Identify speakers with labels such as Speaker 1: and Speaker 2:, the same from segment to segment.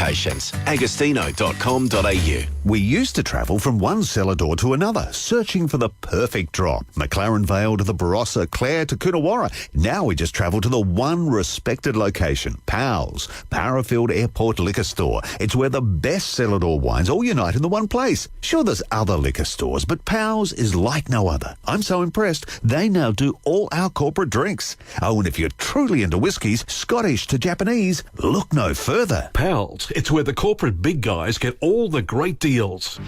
Speaker 1: locations. Agostino.com.au.
Speaker 2: We used to travel from one cellar door to another, searching for the perfect drop. McLaren Vale to the Barossa, Clare to Coonawarra. Now we just travel to the one respected location, Powell's, Parafield Airport Liquor Store. It's where the best cellar door wines all unite in the one place. Sure, there's other liquor stores, but Powell's is like no other. I'm so impressed, they now do all our corporate drinks. Oh, and if you're truly into whiskies, Scottish to Japanese, look no further.
Speaker 3: Pals, it's where the corporate big guys get all the great deals.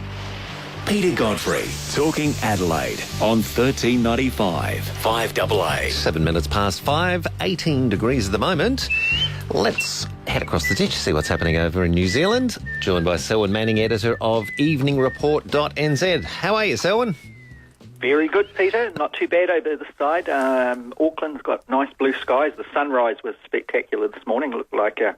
Speaker 1: Peter Godfrey, talking Adelaide on 1395 5AA.
Speaker 4: 7 minutes past 5, 18 degrees at the moment. Let's head across the ditch, see what's happening over in New Zealand. Joined by Selwyn Manning, editor of EveningReport.nz. How are you, Selwyn?
Speaker 5: Very good, Peter. Not too bad over this side. Auckland's got nice blue skies. The sunrise was spectacular this morning. Looked like an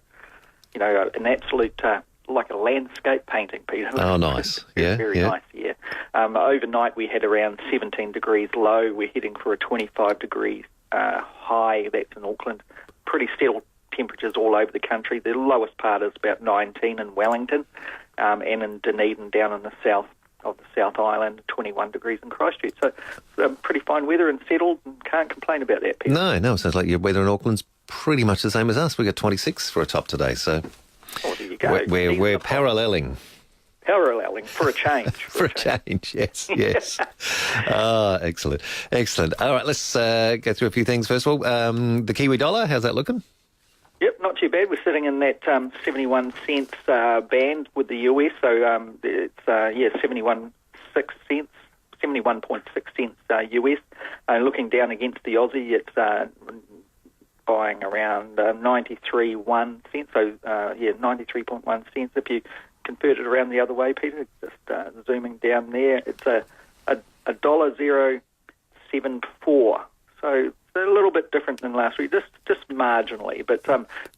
Speaker 5: absolute like a landscape painting, Peter.
Speaker 4: Oh, nice.
Speaker 5: Very nice, yeah. Overnight we had around 17 degrees low. We're heading for a 25 degrees high. That's in Auckland. Pretty settled temperatures all over the country. The lowest part is about 19 in Wellington, and in Dunedin down in the south of the South Island, 21 degrees in Christchurch. So pretty fine weather and settled, and can't complain about that, Peter.
Speaker 4: No, sounds like your weather in Auckland's pretty much the same as us. We got 26 for a top today, so...
Speaker 5: Oh, there you go.
Speaker 4: We're paralleling.
Speaker 5: Paralleling for a change.
Speaker 4: For a change, yes. Excellent. All right, let's go through a few things. First of all, the Kiwi dollar, how's that looking?
Speaker 5: Yep, not too bad. We're sitting in that 71 cents band with the US, so it's 71.6 cents. 71.6 cents US. Looking down against the Aussie, it's buying around 93.1 cents. So 93.1 cents. If you convert it around the other way, Peter, just zooming down there, it's a $1.074. So it's a little bit different than last week, just marginally. But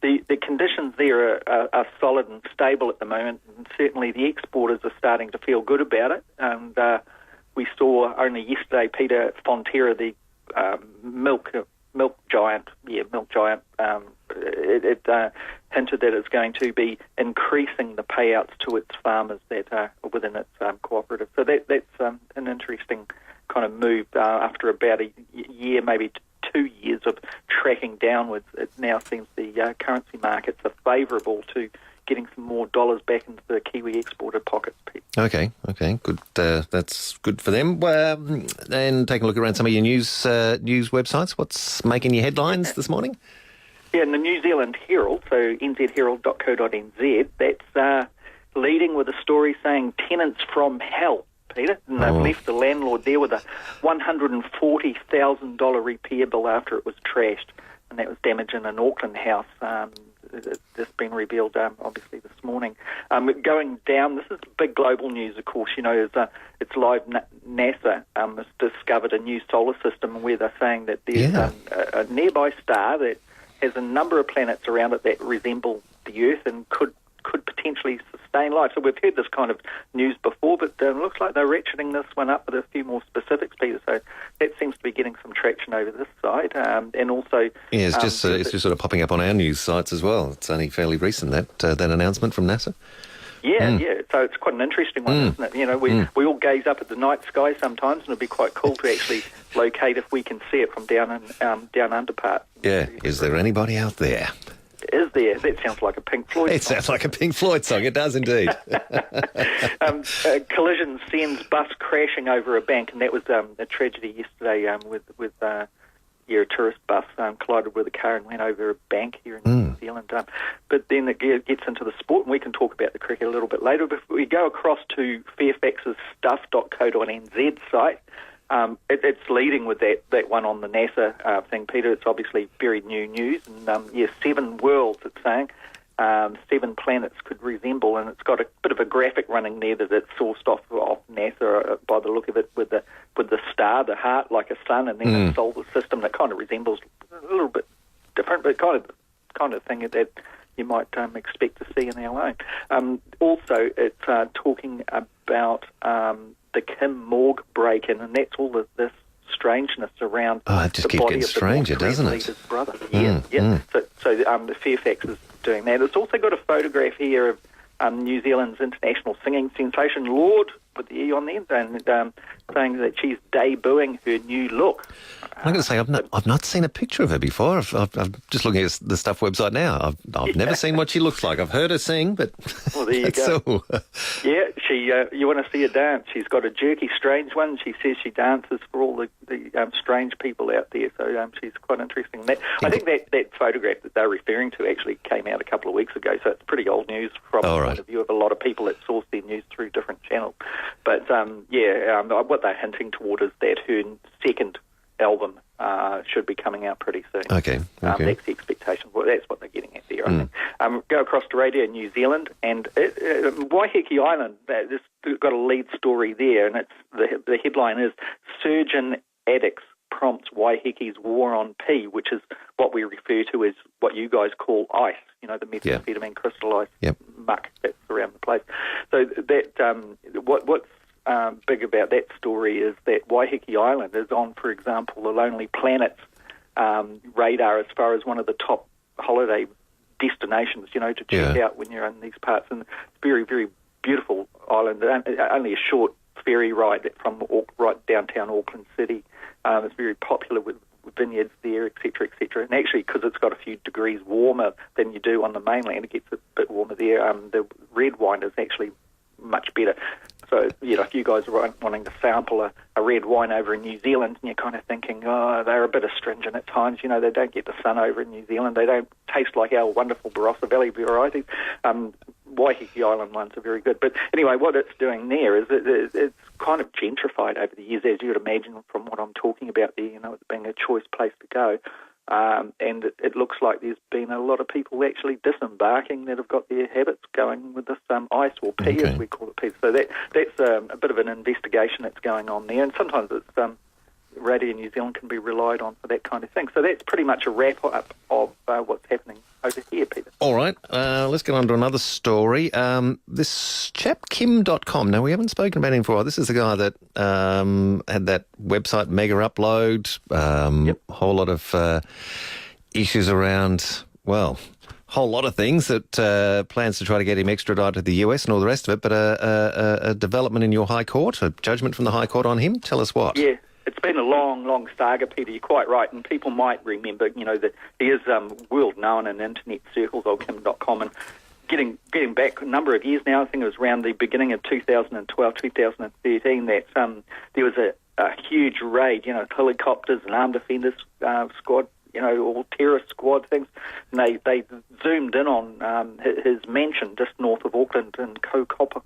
Speaker 5: the conditions there are solid and stable at the moment, and certainly the exporters are starting to feel good about it. And we saw only yesterday, Peter, Fonterra, the milk giant, it hinted that it's going to be increasing the payouts to its farmers that are within its cooperative. So that's an interesting kind of move after about a year, maybe 2 years of tracking downwards. It now seems the currency markets are favourable to getting some more dollars back into the Kiwi exporter pockets, Pete.
Speaker 4: Okay, good. That's good for them. And taking a look around some of your news websites, what's making your headlines this morning?
Speaker 5: Yeah, in the New Zealand Herald, so nzherald.co.nz, that's leading with a story saying tenants from hell, Peter, and they've left the landlord there with a $140,000 repair bill after it was trashed, and that was damage in an Auckland house. It's been revealed, obviously, this morning. Going down, this is big global news, of course. It's live. NASA has discovered a new solar system where they're saying that there's a nearby star that has a number of planets around it that resemble the Earth and could potentially sustain life. So we've heard this kind of news before, but it looks like they're ratcheting this one up with a few more specifics, Peter. So that seems to be getting some traction over this side, and also
Speaker 4: it's just sort of popping up on our news sites as well. It's only fairly recent that announcement from NASA.
Speaker 5: Yeah. So it's quite an interesting one, isn't it? We all gaze up at the night sky sometimes, and it'd be quite cool to actually locate if we can see it from down under part.
Speaker 4: Yeah. Is there anybody out there?
Speaker 5: Is there? That sounds like a Pink Floyd song.
Speaker 4: It sounds like a Pink Floyd song. It does indeed.
Speaker 5: Collision sends bus crashing over a bank, and that was a tragedy yesterday with a tourist bus collided with a car and went over a bank here in New Zealand. But then it gets into the sport, and we can talk about the cricket a little bit later. But if we go across to Fairfax's stuff.co.nz site, it's leading with that one on the NASA thing, Peter. It's obviously very new news. And 7 worlds, it's saying. 7 planets could resemble, and it's got a bit of a graphic running there that it's sourced off NASA by the look of it with the star, the heart, like a sun, and then a solar system that kind of resembles a little bit different, but kind of thing that you might expect to see in our own. Also, it's talking about the Kim Morg break-in, and that's all this strangeness around
Speaker 4: it just
Speaker 5: the
Speaker 4: keeps
Speaker 5: body
Speaker 4: getting
Speaker 5: of the
Speaker 4: stranger,
Speaker 5: North Korean
Speaker 4: doesn't it?
Speaker 5: leader's brother. So the Fairfax is doing that. It's also got a photograph here of New Zealand's international singing sensation, Lord, with the E on there, and saying that she's debuting her new look.
Speaker 4: I'm going to say I've not seen a picture of her before. I'm just looking at the Stuff website now. I've never seen what she looks like. I've heard her sing, but
Speaker 5: well, there you go.
Speaker 4: all.
Speaker 5: Yeah, she. You want to see her dance? She's got a jerky, strange one. She says she dances for all the strange people out there. So she's quite interesting. I think that photograph that they're referring to actually came out a couple of weeks ago. So it's pretty old news from the point of view of a lot of people that source their news through different channels. But what they're hinting toward is that her second album should be coming out pretty soon.
Speaker 4: Okay.
Speaker 5: That's the expectation. Well, that's what they're getting at there, I think. Go across to Radio New Zealand, and Waiheke Island, this got a lead story there, and it's the headline is Surgeon Addicts Prompts Waiheke's War on P, which is what we refer to as what you guys call ice, the methamphetamine crystallized muck that's around the place. So that what's big about that story is that Waiheke Island is on, for example, the Lonely Planet's radar as far as one of the top holiday destinations, to check out when you're in these parts. And it's very, very beautiful island. Only a short ferry ride from right downtown Auckland City. It's very popular with vineyards there, etc., etc. And actually, because it's got a few degrees warmer than you do on the mainland, it gets a bit warmer there. The red wine is actually much better. So, if you guys are wanting to sample a red wine over in New Zealand, and you're kind of thinking, they're a bit astringent at times, they don't get the sun over in New Zealand, they don't taste like our wonderful Barossa Valley varieties, Waiheke Island ones are very good. But anyway, what it's doing there is it's kind of gentrified over the years, as you would imagine from what I'm talking about there, it's being a choice place to go. And it looks like there's been a lot of people actually disembarking that have got their habits going with this ice, or P as we call it, P. So that's a bit of an investigation that's going on there, and sometimes it's Radio New Zealand can be relied on for that kind of thing. So that's pretty much a wrap-up of what's happening over here, Peter.
Speaker 4: All right, let's get on to another story. This chap, Kim Dotcom. Now, we haven't spoken about him for a while. This is the guy that had that website, Megaupload, whole lot of issues around, whole lot of things, that plans to try to get him extradited to the US and all the rest of it, but a development in your High Court, a judgment from the High Court on him. Tell us what.
Speaker 5: Yeah. It's been a long, long saga, Peter. You're quite right, and people might remember, that he is world known in internet circles, old Kim Dotcom, and getting back a number of years now. I think it was around the beginning of 2012, 2013 that there was a huge raid. Helicopters and armed defenders squad, all terrorist squad things, and they zoomed in on his mansion just north of Auckland in Copper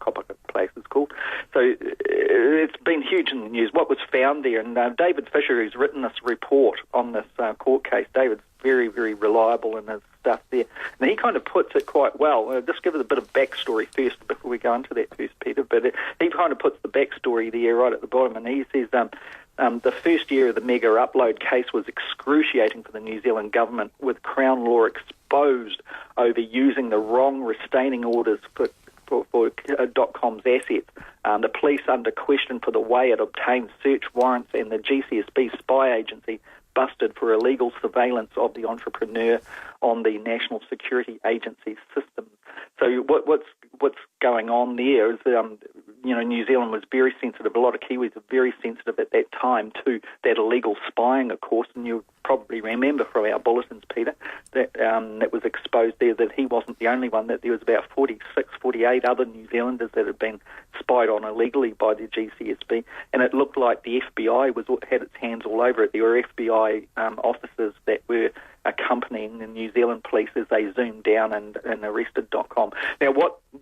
Speaker 5: place it's called. So it's been huge in the news. What was found there, and David Fisher, who's written this report on this court case, David's very, very reliable in his stuff there, and he kind of puts it quite well. Just give it a bit of backstory first before we go into that first, Peter, but he kind of puts the backstory there right at the bottom, and he says the first year of the Megaupload case was excruciating for the New Zealand government, with Crown law exposed over using the wrong restraining orders for Dotcom's assets. The police under question for the way it obtained search warrants, and the GCSB spy agency busted for illegal surveillance of the entrepreneur on the National Security Agency system. So what's going on there is, New Zealand was very sensitive. A lot of Kiwis are very sensitive at that time to that illegal spying, of course, and you probably remember from our bulletins, Peter, that was exposed there, that he wasn't the only one, that there was about 46, 48 other New Zealanders that had been spied on illegally by the GCSB, and it looked like the FBI had its hands all over it. There were FBI officers that were accompanying the New Zealand police as they zoomed down and arrested Dotcom. Now,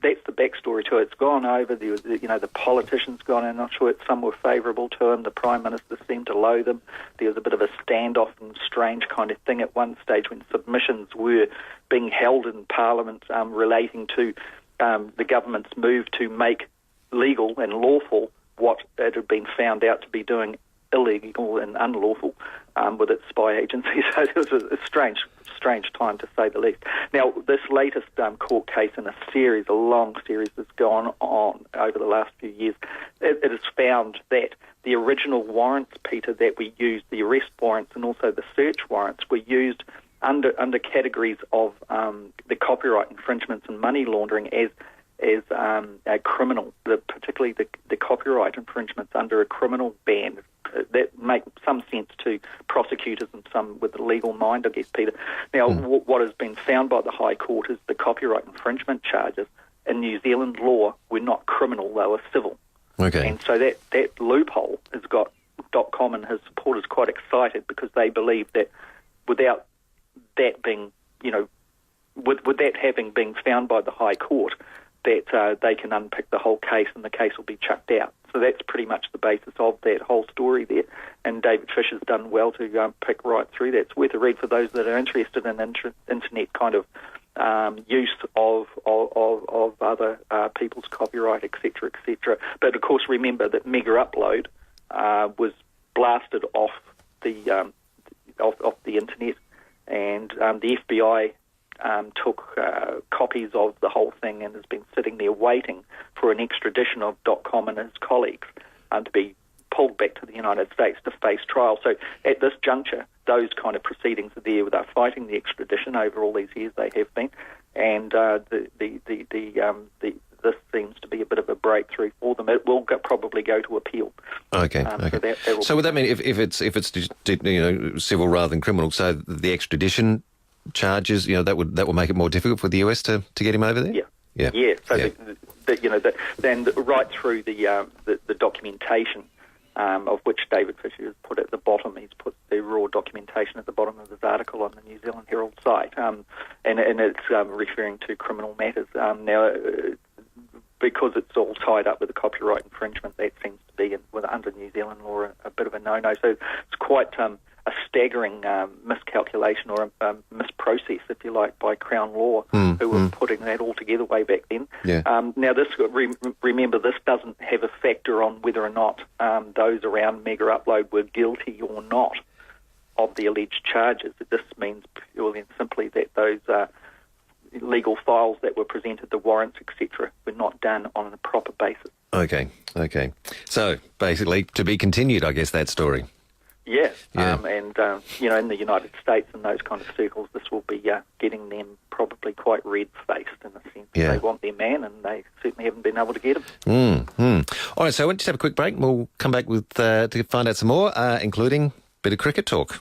Speaker 5: that's the backstory to it. It's gone over. There was, the politicians gone in. I'm not sure some were favourable to him. The Prime Minister seemed to loathe him. There was a bit of a standoff and strange kind of thing at one stage when submissions were being held in Parliament relating to the government's move to make legal and lawful what it had been found out to be doing illegal and unlawful with its spy agency. So it was a strange time, to say the least. Now, this latest court case in a long series that's gone on over the last few years, it has found that the original warrants, Peter, that we used, the arrest warrants and also the search warrants, were used under categories of the copyright infringements and money laundering as a criminal, particularly the copyright infringements under a criminal ban. That make some sense to prosecutors and some with a legal mind, I guess, Peter. Now, what has been found by the High Court is the copyright infringement charges in New Zealand law were not criminal, they were civil.
Speaker 4: Okay.
Speaker 5: And so that loophole has got Dotcom and his supporters quite excited because they believe that without that being, with that having been found by the High Court, that they can unpick the whole case and the case will be chucked out. So that's pretty much the basis of that whole story there. And David Fisher's done well to pick right through that. It's worth a read for those that are interested in internet kind of use of other people's copyright, etc., etc. But of course, remember that Megaupload was blasted off the internet, and the FBI took copies of the whole thing and has been sitting there waiting for an extradition of Dotcom and his colleagues to be pulled back to the United States to face trial. So at this juncture, those kind of proceedings are there. They're fighting the extradition over all these years they have been, and this seems to be a bit of a breakthrough for them. It will probably go to appeal.
Speaker 4: Okay. So would that mean if it's civil rather than criminal? So the extradition charges, that will make it more difficult for the US to get him over there. Yeah.
Speaker 5: So then right through the documentation. Of which David Fisher has put at the bottom. He's put the raw documentation at the bottom of his article on the New Zealand Herald site, and it's referring to criminal matters. Now, because it's all tied up with the copyright infringement, that seems to be, under New Zealand law, a bit of a no-no. So it's quite a staggering miscalculation or a misprocess, if you like, by Crown Law, who were putting that all together way back then.
Speaker 4: Yeah.
Speaker 5: Now, remember, this doesn't have a factor on whether or not those around Megaupload were guilty or not of the alleged charges. This means purely and simply that those legal files that were presented, the warrants, etc., were not done on a proper basis.
Speaker 4: Okay. So, basically, to be continued, I guess, that story.
Speaker 5: Yeah. In the United States and those kind of circles, this will be getting them probably quite red-faced in a sense.
Speaker 4: Yeah.
Speaker 5: They want their man, and they certainly haven't been able to get him.
Speaker 4: All right, so we'll just have a quick break. We'll come back with to find out some more, including a bit of cricket talk.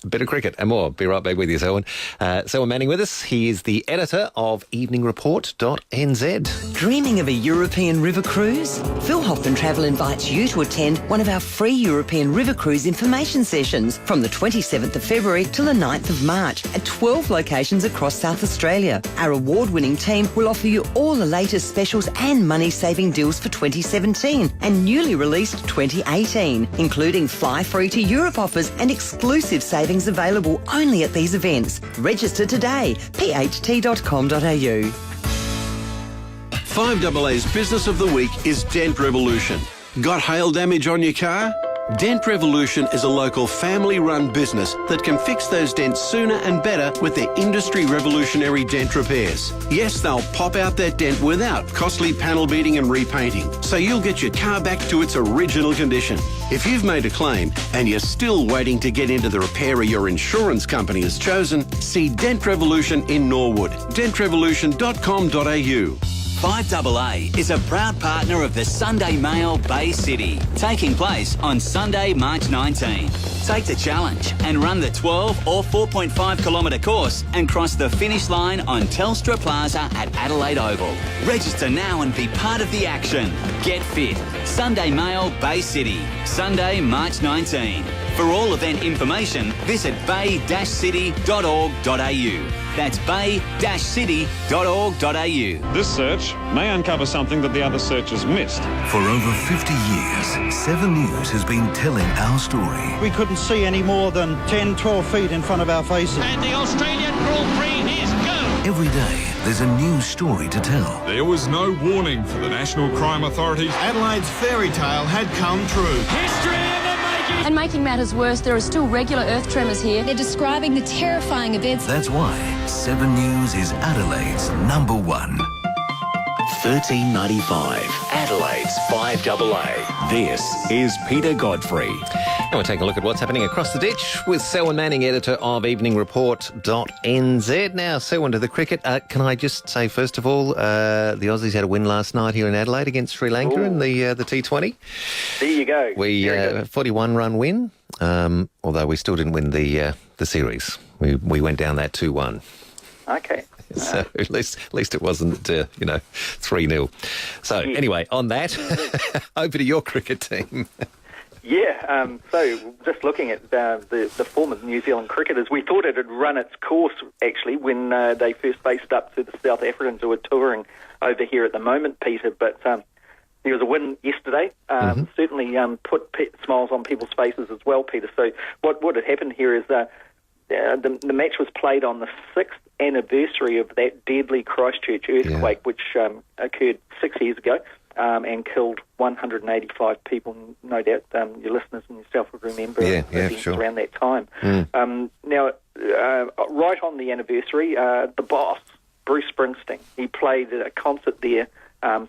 Speaker 4: Bit of cricket and more. Be right back with you, Selwyn. Selwyn Manning with us. He is the editor of EveningReport.nz.
Speaker 6: Dreaming of a European river cruise? Phil Hoffman Travel invites you to attend one of our free European river cruise information sessions from the 27th of February till the 9th of March at 12 locations across South Australia. Our award-winning team will offer you all the latest specials and money-saving deals for 2017 and newly released 2018, including fly free to Europe offers and exclusive savings available only at these events. Register today. pht.com.au.
Speaker 7: 5AA's Business of the Week is Dent Revolution. Got hail damage on your car? Dent Revolution is a local family-run business that can fix those dents sooner and better with their industry revolutionary dent repairs. Yes, they'll pop out that dent without costly panel beating and repainting, so you'll get your car back to its original condition. If you've made a claim and you're still waiting to get into the repairer your insurance company has chosen, see Dent Revolution in Norwood. dentrevolution.com.au.
Speaker 8: 5AA is a proud partner of the Sunday Mail Bay City, taking place on Sunday, March 19. Take the challenge and run the 12 or 4.5 kilometre course and cross the finish line on Telstra Plaza at Adelaide Oval. Register now and be part of the action. Get fit. Sunday Mail Bay City, Sunday, March 19. For all event information, visit bay-city.org.au. That's bay-city.org.au.
Speaker 9: This search may uncover something that the other searchers missed.
Speaker 10: For over 50 years, 7 News has been telling our story.
Speaker 11: We couldn't see any more than 10, 12 feet in front of our faces.
Speaker 12: And the Australian Grand Prix is go.
Speaker 10: Every day, there's a new story to tell.
Speaker 13: There was no warning for the National Crime Authority.
Speaker 14: Adelaide's fairy tale had come true.
Speaker 12: History in the making.
Speaker 15: And making matters worse, there are still regular earth tremors here.
Speaker 16: They're describing the terrifying events.
Speaker 10: That's why 7 News is Adelaide's number one.
Speaker 1: 1395, Adelaide's 5AA. This is Peter Godfrey.
Speaker 4: And we'll take a look at what's happening across the ditch with Selwyn Manning, editor of EveningReport.nz. Now, Selwyn, to the cricket. Can I just say, first of all, the Aussies had a win last night here in Adelaide against Sri Lanka in the T20.
Speaker 5: There you go.
Speaker 4: We 41-run win, although we still didn't win the series. We went down that 2-1.
Speaker 5: Okay.
Speaker 4: So at least it wasn't 3-0. So anyway, on that, over to your cricket team.
Speaker 5: Yeah, so just looking at the form of New Zealand cricketers, we thought it had run its course, actually, when they first faced up to the South Africans who were touring over here at the moment, Peter. But there was a win yesterday, certainly put smiles on people's faces as well, Peter. So what had happened here is the match was played on the 6th anniversary of that deadly Christchurch earthquake, which occurred 6 years ago. And killed 185 people. No doubt your listeners and yourself would remember events around that time. Now, right on the anniversary, the boss, Bruce Springsteen, he played a concert there.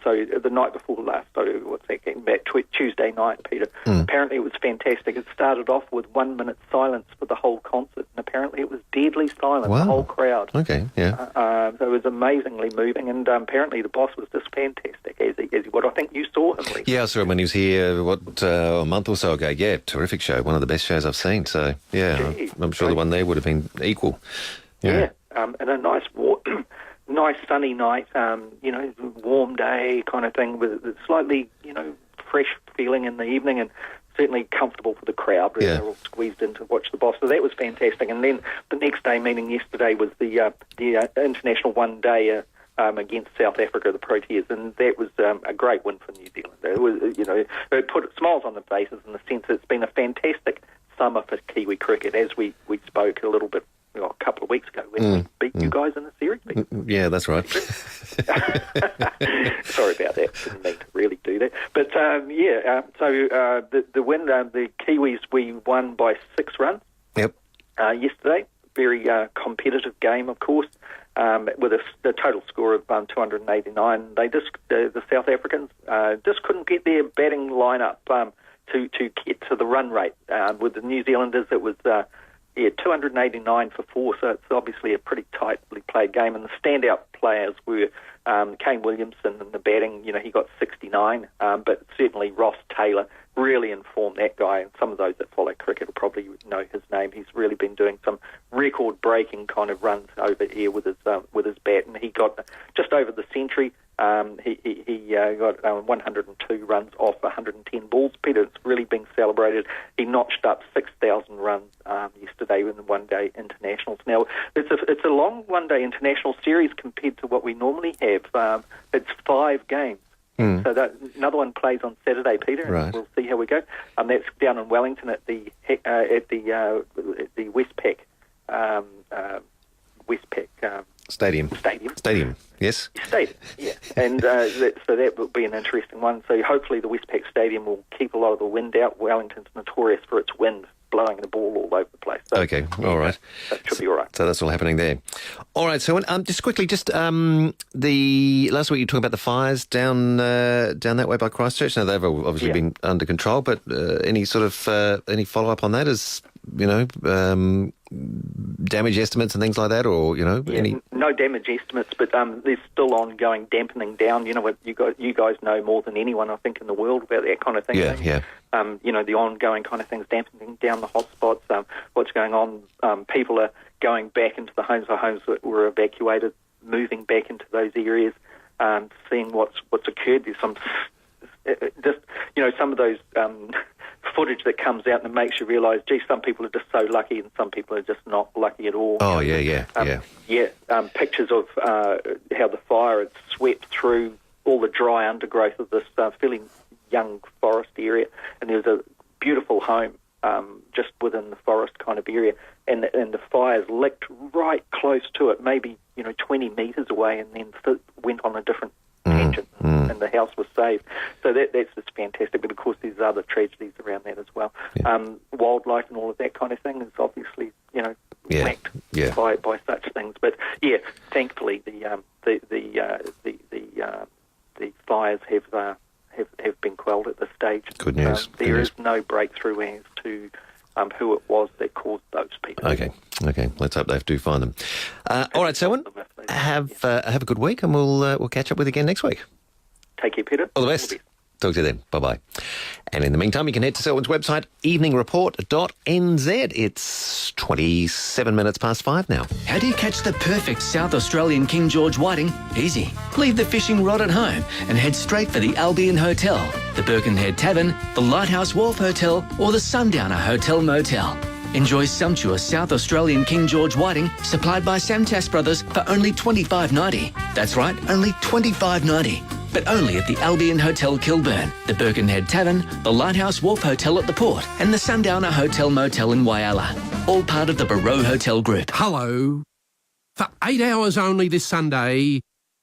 Speaker 5: So the night before last, so what's that getting back? Tuesday night, Peter. Apparently it was fantastic. It started off with 1 minute silence for the whole concert, and apparently it was deadly silent, the whole crowd.
Speaker 4: Okay, yeah.
Speaker 5: So it was amazingly moving, and apparently the boss was just fantastic, as he what I think you saw him, Lee.
Speaker 4: Yeah, I saw him when he was here, a month or so ago. Yeah, terrific show. One of the best shows I've seen. So, yeah, I'm sure the one there would have been equal.
Speaker 5: Yeah, and a nice nice sunny night, warm day kind of thing with a slightly, fresh feeling in the evening and certainly comfortable for the crowd. Really. They're all squeezed in to watch the boss. So that was fantastic. And then the next day, meaning yesterday, was the international one-day against South Africa, the Proteas, and that was a great win for New Zealand. It was, it put smiles on the faces in the sense that it's been a fantastic summer for Kiwi cricket, as we spoke a little bit a couple of weeks ago when we beat you guys in the series.
Speaker 4: Yeah, that's right.
Speaker 5: Sorry about that. Didn't mean to really do that. But, so the win, the Kiwis, we won by 6 runs yesterday. Very competitive game, of course, with the total score of 289. The South Africans just couldn't get their batting lineup to get to the run rate. With the New Zealanders, it was 289 for 4, so it's obviously a pretty tightly played game. And the standout players were Kane Williamson in the batting. He got 69, but certainly Ross Taylor really informed that guy. And some of those that follow cricket will probably know his name. He's really been doing some record-breaking kind of runs over here with his bat, and he got just over the century. He got 102 runs off 110 balls. Peter, it's really been celebrated. He notched up 6,000 runs yesterday in the one-day internationals. Now, it's a long one-day international series compared to what we normally have. It's 5 games. So another one plays on Saturday, Peter, and we'll see how we go. That's down in Wellington at the Westpac
Speaker 4: Stadium, yes.
Speaker 5: Stadium, yeah. And so that will be an interesting one. So hopefully the Westpac Stadium will keep a lot of the wind out. Wellington's notorious for its wind, blowing the ball all over the place. So,
Speaker 4: okay, all right.
Speaker 5: That should be all right.
Speaker 4: So that's all happening there. All right, so just quickly, the last week you talked about the fires down that way by Christchurch. Now, they've obviously been under control, but any sort of any follow-up on that as, damage estimates and things like that, or, any...
Speaker 5: No damage estimates, but there's still ongoing dampening down. You know what, you guys know more than anyone, I think, in the world about that kind of thing.
Speaker 4: Yeah.
Speaker 5: The ongoing kind of things, dampening down the hotspots, what's going on. People are going back into the homes that were evacuated, moving back into those areas, seeing what's occurred. There's some some of those footage that comes out and makes you realise, gee, some people are just so lucky and some people are just not lucky at all.
Speaker 4: Oh, yeah.
Speaker 5: Pictures of how the fire had swept through all the dry undergrowth of this fairly young forest area, and there was a beautiful home just within the forest kind of area, and the fires licked right close to it, maybe 20 metres away, and then went on a different tangent, and the house was saved. So that's just fantastic. But of course, there's other tragedies around that as well. Wildlife and all of that kind of thing is obviously whacked by such things. But thankfully the fires have been quelled at this stage.
Speaker 4: Good news.
Speaker 5: There is no breakthrough as to who it was that caused those people.
Speaker 4: Okay. Let's hope they do find them. All right, Selwyn, have a good week, and we'll catch up with you again next week.
Speaker 5: Take care, Peter.
Speaker 4: All the best. Talk to you then. Bye-bye. And in the meantime, you can head to Selwyn's website, EveningReport.nz. It's 27 minutes past 5 now.
Speaker 17: How do you catch the perfect South Australian King George whiting? Easy. Leave the fishing rod at home and head straight for the Albion Hotel, the Birkenhead Tavern, the Lighthouse Wharf Hotel, or the Sundowner Hotel Motel. Enjoy sumptuous South Australian King George whiting supplied by Samtas Brothers for only $25.90. That's right, only $25.90. But only at the Albion Hotel Kilburn, the Birkenhead Tavern, the Lighthouse Wharf Hotel at the Port, and the Sundowner Hotel Motel in Whyalla. All part of the Barreau Hotel Group.
Speaker 18: Hello. For 8 hours only this Sunday,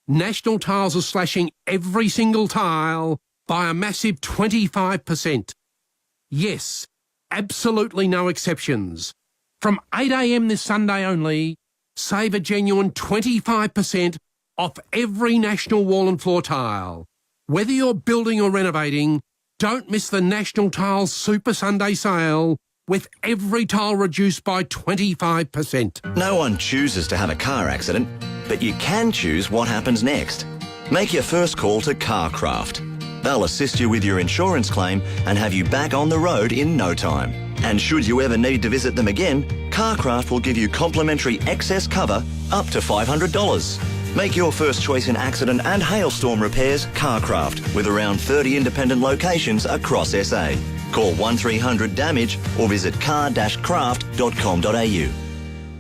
Speaker 18: National Tiles are slashing every single tile by a massive 25%. Yes, absolutely no exceptions. From 8 a.m. this Sunday only, save a genuine 25% off every National wall and floor tile. Whether you're building or renovating, don't miss the National Tiles Super Sunday sale with every tile reduced by 25%.
Speaker 19: No one chooses to have a car accident, but you can choose what happens next. Make your first call to Carcraft. They'll assist you with your insurance claim and have you back on the road in no time. And should you ever need to visit them again, Carcraft will give you complimentary excess cover up to $500. Make your first choice in accident and hailstorm repairs Carcraft, with around 30 independent locations across SA. Call 1300 DAMAGE or visit car-craft.com.au.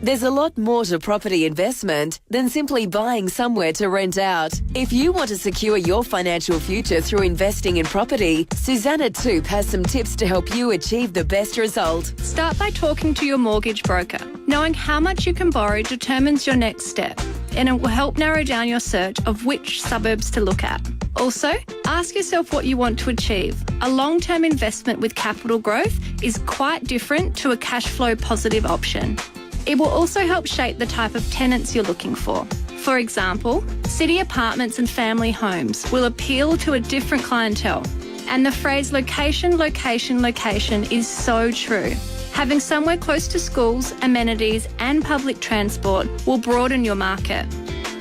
Speaker 20: There's a lot more to property investment than simply buying somewhere to rent out. If you want to secure your financial future through investing in property, Susanna Toop has some tips to help you achieve the best result.
Speaker 16: Start by talking to your mortgage broker. Knowing how much you can borrow determines your next step, and it will help narrow down your search of which suburbs to look at. Also, ask yourself what you want to achieve. A long-term investment with capital growth is quite different to a cash flow positive option. It will also help shape the type of tenants you're looking for. For example, city apartments and family homes will appeal to a different clientele. And the phrase location, location, location is so true. Having somewhere close to schools, amenities and public transport will broaden your market.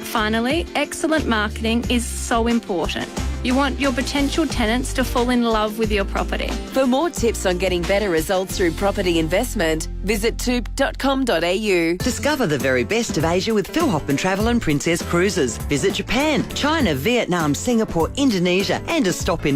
Speaker 16: Finally, excellent marketing is so important. You want your potential tenants to fall in love with your property.
Speaker 20: For more tips on getting better results through property investment, visit toop.com.au.
Speaker 6: Discover the very best of Asia with Phil Hoffman Travel and Princess Cruises. Visit Japan, China, Vietnam, Singapore, Indonesia, and a stop in